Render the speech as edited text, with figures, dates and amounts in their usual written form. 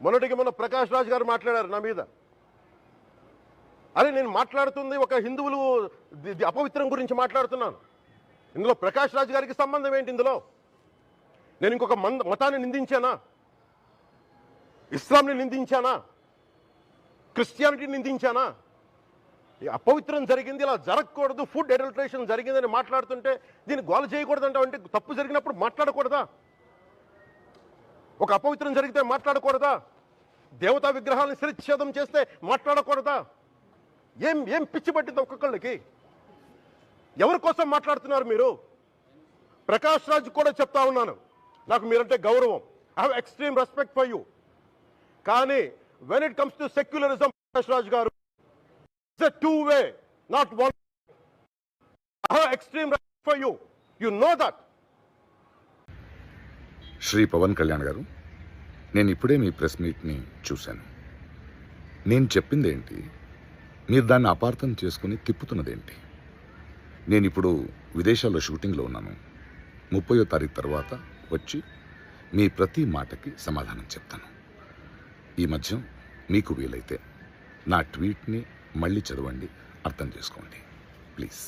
మొన్నటికి మొన్న ప్రకాష్ రాజ్ గారు మాట్లాడారు నా మీద. అరే నేను మాట్లాడుతుంది ఒక హిందువులు అపవిత్రం గురించి మాట్లాడుతున్నాను. ఇందులో ప్రకాష్ రాజ్ గారికి సంబంధం ఏంటి? ఇందులో నేను ఇంకొక మతాన్ని నిందించానా? ఇస్లాంని నిందించానా? క్రిస్టియానిటీని నిందించానా? అపవిత్రం జరిగింది, ఇలా జరగకూడదు, ఫుడ్ అడల్టరేషన్ జరిగిందని మాట్లాడుతుంటే దీన్ని గోల చేయకూడదంట. అంటే తప్పు జరిగినప్పుడు మాట్లాడకూడదా? ఒక అపవిత్రం జరిగితే మాట్లాడకూడదా? దేవతా విగ్రహాలను శిరచ్ఛేదం చేస్తే మాట్లాడకూడదా? ఏం ఏం పిచ్చి పట్టింది ఒక్కొక్కళ్ళకి? ఎవరి కోసం మాట్లాడుతున్నారు మీరు? ప్రకాష్ రాజ్ కూడా చెప్తా ఉన్నాను, నాకు మీరంటే గౌరవం. I have extreme respect for you. కానీ when it comes to secularism, Prakash Raj garu, it's a two way, not one. I have extreme respect for you. You know that. Shri Pavan Kalyan garu, నేను ఇప్పుడే మీ ప్రెస్ మీట్ని చూశాను. నేను చెప్పింది ఏంటి, మీరు దాన్ని అపార్థం చేసుకుని తిప్పుతున్నదేంటి? నేను ఇప్పుడు విదేశాల్లో షూటింగ్లో ఉన్నాను. 30వ తారీఖు తర్వాత వచ్చి మీ ప్రతి మాటకి సమాధానం చెప్తాను. ఈ మధ్య మీకు వీలైతే నా ట్వీట్ని మళ్ళీ చదవండి, అర్థం చేసుకోండి ప్లీజ్.